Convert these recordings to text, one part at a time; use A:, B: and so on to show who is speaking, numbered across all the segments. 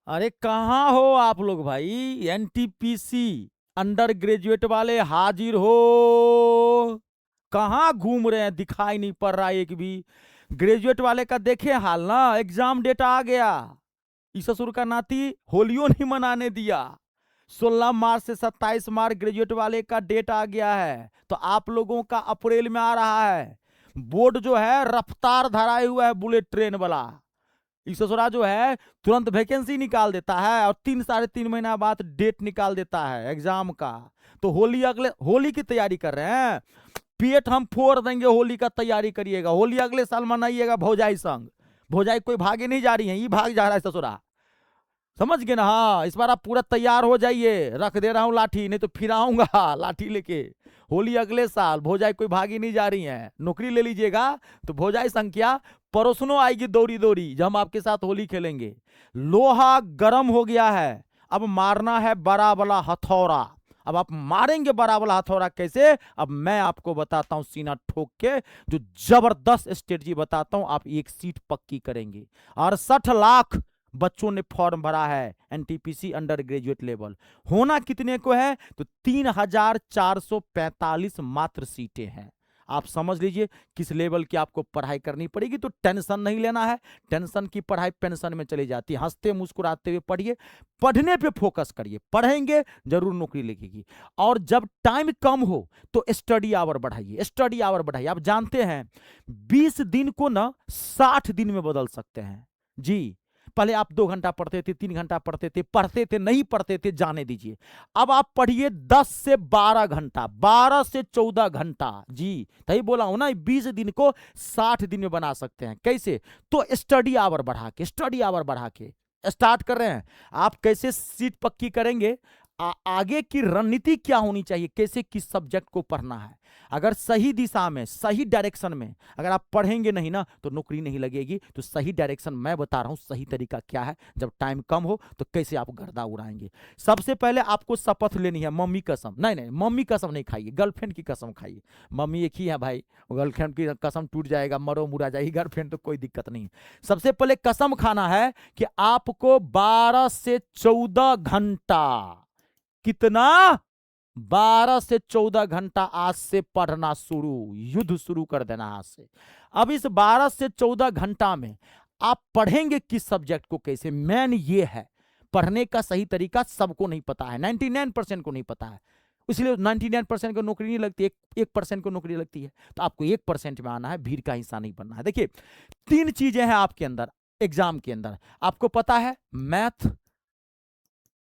A: अरे कहाँ हो आप लोग भाई? एनटीपीसी अंडर ग्रेजुएट वाले हाजिर हो। कहाँ घूम रहे हैं? दिखाई नहीं पड़ रहा एक भी। ग्रेजुएट वाले का देखे हाल ना, एग्जाम डेट आ गया। इस ससुर का नाती होलियो नहीं मनाने दिया। 16 मार्च से 27 मार्च ग्रेजुएट वाले का डेट आ गया है, तो आप लोगों का अप्रैल में आ रहा है। बोर्ड जो है रफ्तार धराए हुआ है, बुलेट ट्रेन वाला। ई ससुरा जो है तुरंत वैकेंसी निकाल देता है और 3 साढ़े 3 महीना बाद डेट निकाल देता है एग्जाम का। तो होली अगले, होली की तैयारी कर रहे हैं। पेट हम फोड़ देंगे, होली का तैयारी करिएगा। होली अगले साल मनाइएगा भौजाई संग। भौजाई कोई भागे नहीं जा रही है, ये भाग जा रहा है ससुरा। समझ गए ना? हाँ, इस बार आप पूरा तैयार हो जाइए। रख दे रहा हूं लाठी, नहीं तो फिर आऊंगा लाठी लेके। होली अगले साल, भौजाई कोई भागी नहीं जा रही है। नौकरी ले लीजिएगा तो भौजाई संख्या परोसनों आएगी दौड़ी दौड़ी, जब हम आपके साथ होली खेलेंगे। लोहा गर्म हो गया है, अब मारना है बड़ा वाला हथौड़ा। अब आप मारेंगे बड़ा वाला हथौड़ा कैसे? अब मैं आपको बताता हूं सीना ठोक के, जो जबरदस्त स्ट्रेटजी बताता हूं। आप एक सीट पक्की करेंगे। 68 लाख बच्चों ने फॉर्म भरा है एनटीपीसी अंडर ग्रेजुएट लेवल। होना कितने को है? तो 3445 मात्र सीटें हैं। आप समझ लीजिए किस लेवल की आपको पढ़ाई करनी पड़ेगी। तो टेंशन नहीं लेना है। टेंशन की पढ़ाई पेंशन में चली जाती है। हंसते मुस्कुराते हुए पढ़िए, पढ़ने पे फोकस करिए। पढ़ेंगे जरूर नौकरी लगेगी। और जब टाइम कम हो तो स्टडी आवर बढ़ाइए, स्टडी आवर बढ़ाइए। आप जानते हैं 20 दिन को ना 60 दिन में बदल सकते हैं जी। पहले आप 2 घंटा पढ़ते थे, 3 घंटा पढ़ते थे, नहीं पढ़ते थे, जाने दीजिए। अब आप पढ़िए 10 से 12 घंटा, 12 से 14 घंटा जी। तभी बोला हूं ना, 20 दिन को 60 दिन में बना सकते हैं। कैसे? तो स्टडी आवर बढ़ा के, स्टडी आवर बढ़ा के स्टार्ट कर रहे हैं। आप कैसे सीट पक्की करेंगे? आगे की रणनीति क्या होनी चाहिए, कैसे किस सब्जेक्ट को पढ़ना है। अगर सही दिशा में, सही डायरेक्शन में अगर आप पढ़ेंगे नहीं ना, तो नौकरी नहीं लगेगी। तो सही डायरेक्शन मैं बता रहा हूं, सही तरीका क्या है। जब टाइम कम हो तो कैसे आप गर्दा उड़ाएंगे। सबसे पहले आपको शपथ लेनी है, मम्मी कसम। नहीं नहीं, मम्मी कसम नहीं खाइए, गर्लफ्रेंड की कसम खाइए। मम्मी एक ही है भाई, गर्लफ्रेंड की कसम टूट जाएगा, मरो मुरा जाएगी। गर्लफ्रेंड तो कोई दिक्कत नहीं है। सबसे पहले कसम खाना है कि आपको 12 से 14 घंटा, कितना? 12 से 14 घंटा आज से पढ़ना शुरू, युद्ध शुरू कर देना आज से। अब इस 12 से 14 घंटा में आप पढ़ेंगे किस सब्जेक्ट को कैसे, मेन ये है। पढ़ने का सही तरीका सबको नहीं पता है, 99% को नहीं पता है। इसलिए 99% को नौकरी नहीं लगती, 1% को नौकरी लगती है। तो आपको 1% में आना है, भीड़ का हिस्सा नहीं बनना है। देखिए 3 चीजें हैं आपके अंदर एग्जाम के अंदर। आपको पता है मैथ,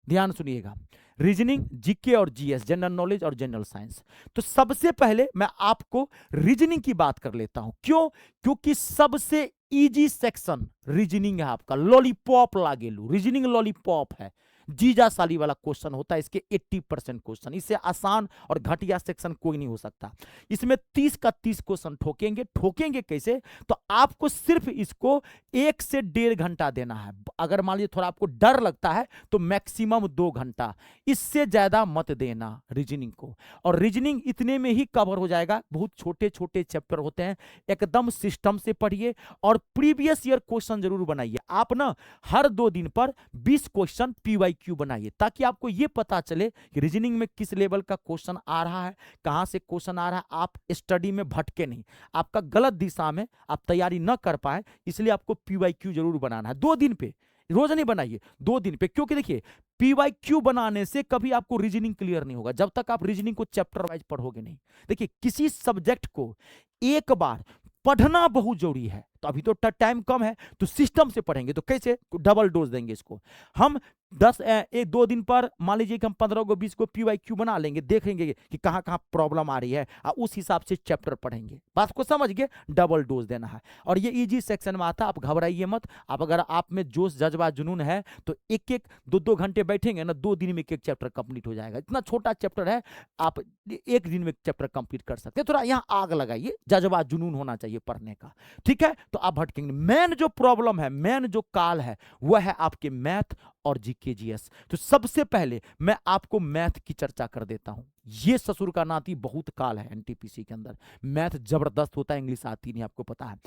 A: ध्यान सुनिएगा, रीजनिंग, जीके और जीएस, जनरल नॉलेज और जनरल साइंस। तो सबसे पहले मैं आपको रीजनिंग की बात कर लेता हूं। क्यों? क्योंकि सबसे इजी सेक्शन रीजनिंग है आपका। लॉलीपॉप लागेलू, रीजनिंग लॉलीपॉप है। जीजा साली वाला क्वेश्चन होता है इसके 80% क्वेश्चन। इससे आसान और घटिया सेक्शन कोई नहीं हो सकता। इसमें 30 का 30 क्वेश्चन ठोकेंगे। ठोकेंगे कैसे? तो आपको सिर्फ इसको 1 से 1.5 घंटा देना है। अगर मान लीजिए थोड़ा आपको डर लगता है तो मैक्सिमम 2 घंटा, इससे ज्यादा मत देना रीजनिंग को। और रीजनिंग इतने में ही कवर हो जाएगा। बहुत छोटे छोटे चैप्टर होते हैं, एकदम सिस्टम से पढ़िए और प्रीवियस ईयर क्वेश्चन जरूर बनाइए। आप ना हर 2 दिन पर 20 क्वेश्चन पीवाईक्यू बनाइए, ताकि आपको यह पता चले कि रीजनिंग में किस लेवल का क्वेश्चन आ रहा है, कहां से क्वेश्चन आ रहा है। आप स्टडी में भटके नहीं, आपका गलत दिशा में आप तैयारी न कर पाए, इसलिए आपको पीवाईक्यू जरूर बनाना है 2 दिन पे। रोज नहीं बनाइए, 2 दिन पे। क्योंकि देखिए पीवाईक्यू बनाने से कभी आपको रीजनिंग क्लियर नहीं होगा जब तक आप रीजनिंग को चैप्टर वाइज पढ़ोगे नहीं। देखिए किसी सब्जेक्ट को एक बार पढ़ना बहुत जरूरी है। तो अभी तो टाइम कम है, तो सिस्टम से पढ़ेंगे। तो कैसे? डबल डोज देंगे इसको हम। 2 दिन पर मान लीजिए कि हम 15 को 20 को पीवाईक्यू बना लेंगे, देखेंगे कि कहां कहां प्रॉब्लम आ रही है, और उस हिसाब से चैप्टर पढ़ेंगे। बात को समझ गए? डबल डोज देना है। और ये इजी सेक्शन में आता है, आप घबराइए मत। आप अगर आप में जोश जज्बा जुनून है तो 1-1 2-2 घंटे बैठेंगे ना, 2 दिन में 1-1 चैप्टर कंप्लीट हो जाएगा। इतना छोटा चैप्टर है, आप 1 दिन में चैप्टर कंप्लीट कर सकते हैं। थोड़ा यहाँ आग लगाइए, जज्बा जुनून होना चाहिए पढ़ने का, ठीक है? तो आप भटकेंगे। मेन जो प्रॉब्लम है, मेन जो काल है, वह है आपके मैथ और जीके जीएस। तो सबसे पहले मैं आपको मैथ की चर्चा कर देता हूं। ये ससुर का नाती बहुत काल है एनटीपीसी के अंदर। मैथ जबरदस्त होता है, इंग्लिश आती नहीं, आपको पता है।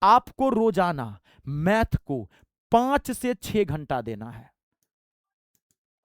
A: आपको रोजाना मैथ को 5 से 6 घंटा देना है।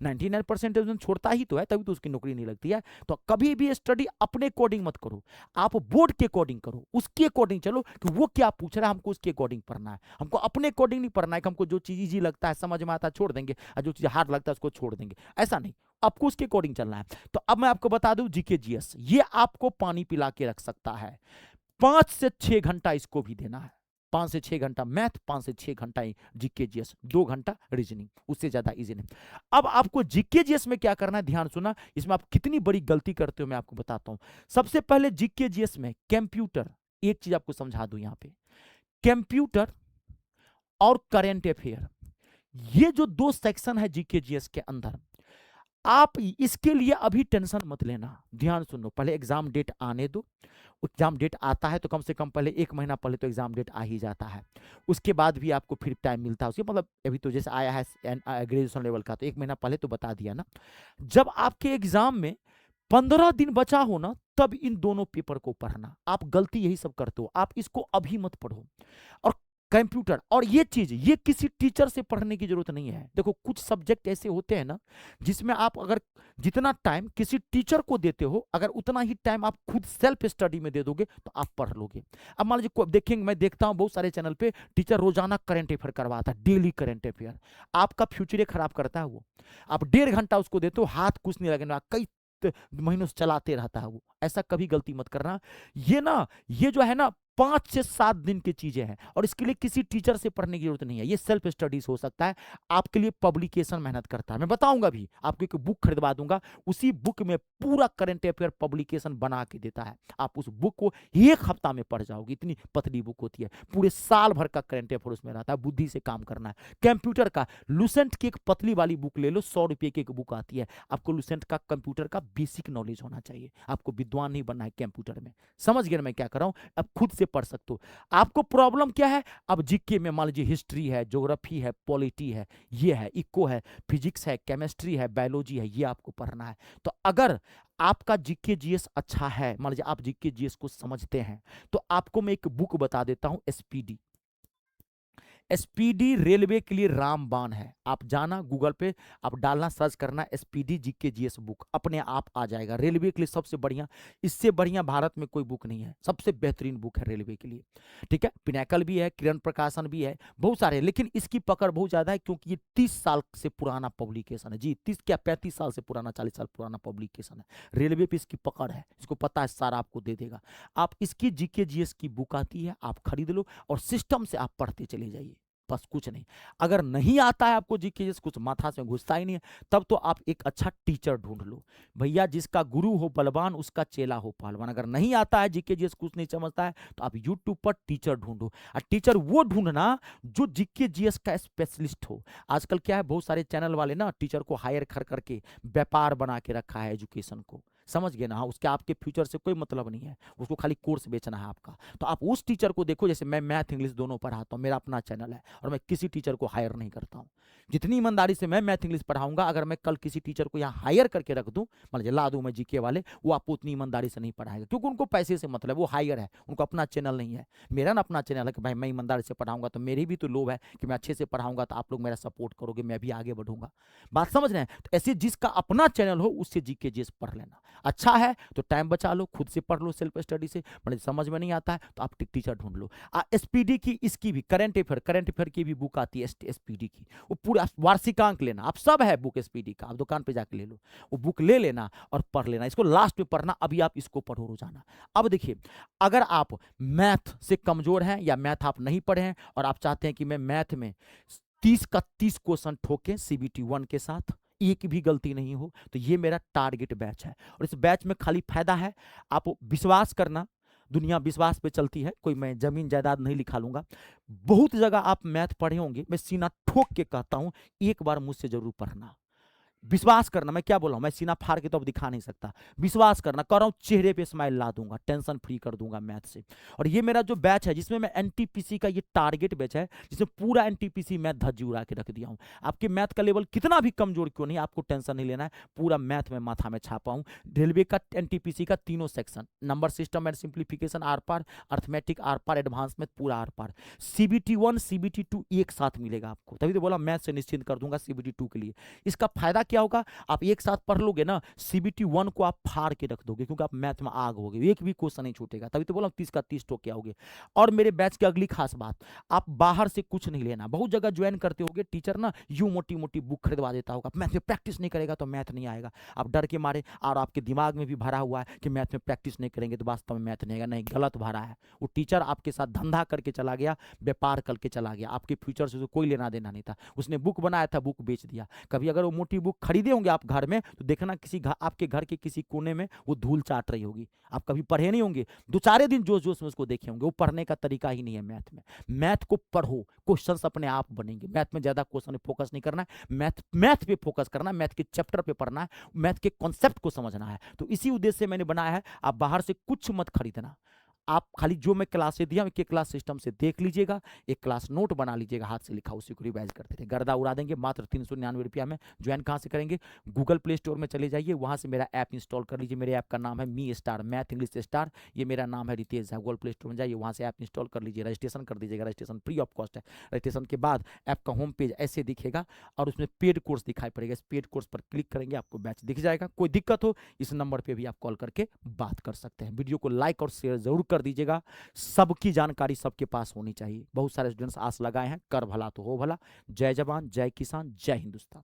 A: 99% स्टूडेंट छोड़ता ही तो है, तभी तो उसकी नौकरी नहीं लगती है। तो कभी भी स्टडी अपने अकॉर्डिंग मत करो, आप बोर्ड के अकॉर्डिंग करो, उसके अकॉर्डिंग चलो कि वो क्या पूछ रहा है, हमको उसके अकॉर्डिंग पढ़ना है। हमको अपने अकॉर्डिंग नहीं पढ़ना है कि हमको जो चीज इजी लगता है, समझ में आता है, छोड़ देंगे, और जो चीज हार्ड लगता है उसको छोड़ देंगे, ऐसा नहीं, आपको उसके अकॉर्डिंग चलना है। तो अब मैं आपको बता दूं, जीके जीएस ये आपको पानी पिला के रख सकता है। 5 से 6 घंटा इसको भी देना है, 5 से 6 घंटा मैथ, 5 से 6 घंटा जीके जीएस, 2 घंटा रीजनिंग, उससे ज्यादा इजी नहीं। अब आपको जीके जीएस में क्या करना है, ध्यान सुना, इसमें आप कितनी बड़ी गलती करते हो मैं आपको बताता हूं। सबसे पहले जीके जीएस में कंप्यूटर, एक चीज आपको समझा दूं यहां पे, कंप्यूटर और करंट अफेयर, ये जो 2 सेक्शन है जीके जीएस के अंदर, आप इसके लिए अभी टेंशन मत लेना। ध्यान सुनो, पहले एग्जाम डेट आने दो, एग्जाम डेट आता है तो कम से कम पहले 1 महीना पहले तो एग्जाम डेट आ ही जाता है, उसके बाद भी आपको फिर टाइम मिलता है उसके, मतलब अभी तो जैसे आया है ग्रेजुएशन लेवल का तो 1 महीना पहले तो बता दिया ना। जब आपके एग्जाम में 15 दिन बचा हो ना, तब इन दोनों पेपर को पढ़ना। आप गलती यही सब करते हो, आप इसको अभी मत पढ़ो। और कंप्यूटर और ये चीज, ये किसी टीचर से पढ़ने की जरूरत नहीं है। देखो कुछ सब्जेक्ट ऐसे होते हैं ना, जिसमें आप अगर जितना टाइम किसी टीचर को देते हो, अगर उतना ही टाइम आप खुद सेल्फ स्टडी में दे दोगे तो आप पढ़ लोगे। अब मान लीजिए देखेंगे, मैं देखता हूं बहुत सारे चैनल पे टीचर रोजाना करंट अफेयर करवाता है, डेली करंट अफेयर, आपका फ्यूचर खराब करता है वो। आप 1.5 घंटा उसको देते हो, हाथ कुछ नहीं लगेगा, कई महीनों से चलाते रहता है वो। ऐसा कभी गलती मत करना। ये ना, ये जो है ना 5 से 7 दिन की चीजें हैं, और इसके लिए किसी टीचर से पढ़ने की जरूरत नहीं है, ये सेल्फ स्टडीज हो सकता है। आपके लिए पब्लिकेशन मेहनत करता है, मैं बताऊंगा भी, आपको एक बुक खरीदवा दूंगा, उसी बुक में पूरा करंट अफेयर पब्लिकेशन बना के देता है। आप उस बुक को 1 हफ्ता में पढ़ जाओगे, इतनी पतली बुक होती है, पूरे साल भर का करंट अफेयर उसमें रहता है। बुद्धि से काम करना है। कंप्यूटर का लुसेंट की एक पतली वाली बुक ले लो, 100 रुपए की एक बुक आती है। आपको लुसेंट का कंप्यूटर का बेसिक नॉलेज होना चाहिए, आपको विद्वान नहीं बनना है कंप्यूटर में। समझ गए मैं क्या कर रहा हूं, अब खुद से पढ़ सकते हो। आपको प्रॉब्लम क्या है, अब जीके में मान लीजिए हिस्ट्री है, ज्योग्राफी है, पॉलिटी है, ये है, इको है, फिजिक्स है, केमिस्ट्री है, बायोलॉजी है, ये आपको पढ़ना है। तो अगर आपका जीके जीएस अच्छा है, मान लीजिए आप जीके जीएस को समझते हैं, तो आपको मैं एक बुक बता देता हूं, एसपीडी। एसपीडी रेलवे के लिए रामबाण है। आप जाना गूगल पे, आप डालना, सर्च करना एसपीडी जीके जीएस बुक, अपने आप आ जाएगा। रेलवे के लिए सबसे बढ़िया, इससे बढ़िया भारत में कोई बुक नहीं है, सबसे बेहतरीन बुक है रेलवे के लिए। ठीक है, पिनाकल भी है, किरण प्रकाशन भी है, बहुत सारे, लेकिन इसकी पकड़ बहुत ज्यादा है क्योंकि ये 30 साल से पुराना पब्लिकेशन है। जी 30 क्या 35 साल से पुराना, 40 साल पुराना पब्लिकेशन है। रेलवे पे इसकी पकड़ है, इसको पता है, सारा आपको दे देगा। आप इसकी जीके जीएस की बुक आती है, आप खरीद लो और सिस्टम से आप पढ़ते चले जाइए, बस कुछ नहीं। अगर नहीं आता है आपको जीके जीएस, कुछ माथा से घुसता ही नहीं है, तब तो आप एक अच्छा टीचर ढूंढ लो भैया, जिसका गुरु हो बलवान, उसका चेला हो पहलवान। अगर नहीं आता है जीके जीएस, कुछ नहीं समझता है, तो आप यूट्यूब पर टीचर ढूंढो, और टीचर वो ढूंढना जो जीके जीएस का स्पेशलिस्ट हो। आजकल क्या है, बहुत सारे चैनल वाले ना टीचर को हायर कर करके व्यापार बना के रखा है एजुकेशन को, समझ गए ना। हाँ, उसके आपके फ्यूचर से कोई मतलब नहीं है, उसको खाली कोर्स बेचना है आपका। तो आप उस टीचर को देखो, जैसे मैं मैथ इंग्लिश दोनों पढ़ाता हूँ, मेरा अपना चैनल है, और मैं किसी टीचर को हायर नहीं करता हूँ। जितनी ईमानदारी से मैं मैथ इंग्लिश पढ़ाऊंगा, अगर मैं कल किसी टीचर को यहाँ हायर करके रख दूं, मान लीजिए ला दूं मैं जीके वाले, वो आपको उतनी ईमानदारी से नहीं पढ़ाएगा, क्योंकि उनको पैसे से मतलब, वो हायर है, उनको अपना चैनल नहीं है। मेरा ना अपना चैनल है कि भाई मैं ईमानदारी से पढ़ाऊंगा, तो मेरी भी तो लोभ है कि मैं अच्छे से पढ़ाऊंगा तो आप लोग मेरा सपोर्ट करोगे, मैं भी आगे बढ़ूंगा। बात समझ रहे हैं। तो ऐसे जिसका अपना चैनल हो, उससे जीके जीएस पढ़ लेना। अच्छा है तो टाइम बचा लो, खुद से पढ़ लो सेल्फ स्टडी से। मतलब समझ में नहीं आता है तो आप टीचर ढूंढ लो। एसपीडी की, इसकी भी करंट अफेयर की भी बुक आती है एसपीडी की, वो पूरा वार्षिकांक लेना, आप सब है बुक एसपीडी का, आप दुकान पे जाके ले लो, वो बुक ले लेना और पढ़ लेना। इसको लास्ट में पढ़ना, अभी आप इसको पढ़ो रोजाना। अब देखिए, अगर आप मैथ से कमजोर हैं या मैथ आप नहीं पढ़े हैं और आप चाहते हैं कि मैं मैथ में 30 का 30 क्वेश्चन ठोके सीबीटी 1 के साथ, एक भी गलती नहीं हो, तो ये मेरा टारगेट बैच है। और इस बैच में खाली फायदा है, आप विश्वास करना, दुनिया विश्वास पे चलती है, कोई मैं जमीन जायदाद नहीं लिखा लूंगा। बहुत जगह आप मैथ पढ़े होंगे, मैं सीना ठोक के कहता हूं, एक बार मुझसे जरूर पढ़ना। विश्वास करना, मैं क्या बोल रहा हूं, मैं सीना फाड़ के तो अब दिखा नहीं सकता, विश्वास करना, कर रहा हूं, चेहरे पे स्माइल ला दूंगा, टेंशन फ्री कर दूंगा मैथ से। और ये मेरा जो बैच है, जिसमें मैं एनटीपीसी का ये टारगेट बैच है, जिसमें पूरा एनटीपीसी मैथ धज्जी उड़ा के रख दिया हूं। आपके मैथ का लेवल कितना भी कमजोर क्यों नहीं, आपको टेंशन नहीं लेना है, पूरा मैथ में माथा में छापा हूं। रेलवे का एनटीपीसी का तीनों section, number system and simplification आर पार, अर्थमेटिक आर पार, एडवांस मैथ पूरा आर पार, सीबीटी 1 सीबीटी 2 एक साथ मिलेगा आपको। तभी तो बोला मैथ से निश्चिंत कर दूंगा सीबीटी 2 के लिए। इसका फायदा क्या होगा, आप एक साथ पढ़ लोगे ना, CBT 1 को आप फाड़ के रख दोगे, क्योंकि आप मैथ में आग होगे, एक भी क्वेश्चन नहीं छूटेगा। तभी तो बोला 30 का 30 टोक के आओगे। और मेरे बैच की अगली खास बात, आप बाहर से कुछ नहीं लेना। बहुत जगह ज्वाइन करते होगे, टीचर ना यूं मोटी मोटी बुक खरीदवा देता होगा, मैथ में प्रैक्टिस नहीं करेगा तो मैथ नहीं आएगा। आप डर के मारे, और आपके दिमाग में भी भरा हुआ है कि मैथ में प्रैक्टिस नहीं करेंगे तो वास्तव में मैथ नहीं आएगा। नहीं, गलत भरा है। वो टीचर आपके साथ धंधा करके चला गया, व्यापार करके चला गया, आपके फ्यूचर से तो कोई लेना देना नहीं था। उसने बुक बनाया था, बुक बेच दिया। कभी अगर वो मोटी बुक खरीदे होंगे आप घर में, तो देखना किसी आपके घर के किसी कोने में वो धूल चाट रही होगी। आप कभी पढ़े नहीं होंगे, 2-4 दिन जोश जोश में उसको देखे होंगे। वो पढ़ने का तरीका ही नहीं है मैथ में। मैथ को पढ़ो, क्वेश्चंस अपने आप बनेंगे। मैथ में ज्यादा क्वेश्चन पे फोकस नहीं करना है, मैथ पे फोकस करना है, मैथ के चैप्टर पे पढ़ना है, मैथ के कॉन्सेप्ट को समझना है। तो इसी उद्देश्य से मैंने बनाया है। आप बाहर से कुछ मत खरीदना, आप खाली जो मैं क्लासें दिया एक क्लास सिस्टम से देख लीजिएगा, एक क्लास नोट बना लीजिएगा, हाथ से लिखा, उसी को रिवाइज करते रहे, गर्दा उड़ा देंगे। मात्र 399 रुपया में। ज्वाइन कहाँ से करेंगे, गूगल प्ले स्टोर में चले जाइए, वहाँ से मेरा ऐप इंस्टॉल कर लीजिए। मेरे ऐप का नाम है me star, math English star. ये मेरा नाम है Ritesh Jha. Google Play Store में जाइए, वहाँ से ऐप इंस्टॉल कर लीजिए, रजिस्ट्रेशन कर दीजिएगा। रजिस्ट्रेशन फ्री ऑफ कॉस्ट है। रजिस्ट्रेशन के बाद ऐप का होम पेज ऐसे दिखेगा और उसमें पेड कोर्स दिखाई पड़ेगा। इस पेड कोर्स पर क्लिक करेंगे, आपको बैच दिख जाएगा। कोई दिक्कत हो, इस नंबर पर भी आप कॉल करके बात कर सकते हैं। वीडियो को लाइक और शेयर जरूर कर दीजिएगा। सबकी जानकारी सबके पास होनी चाहिए। बहुत सारे स्टूडेंट्स आस लगाए हैं, कर भला तो हो भला। जय जवान, जय किसान, जय हिंदुस्तान।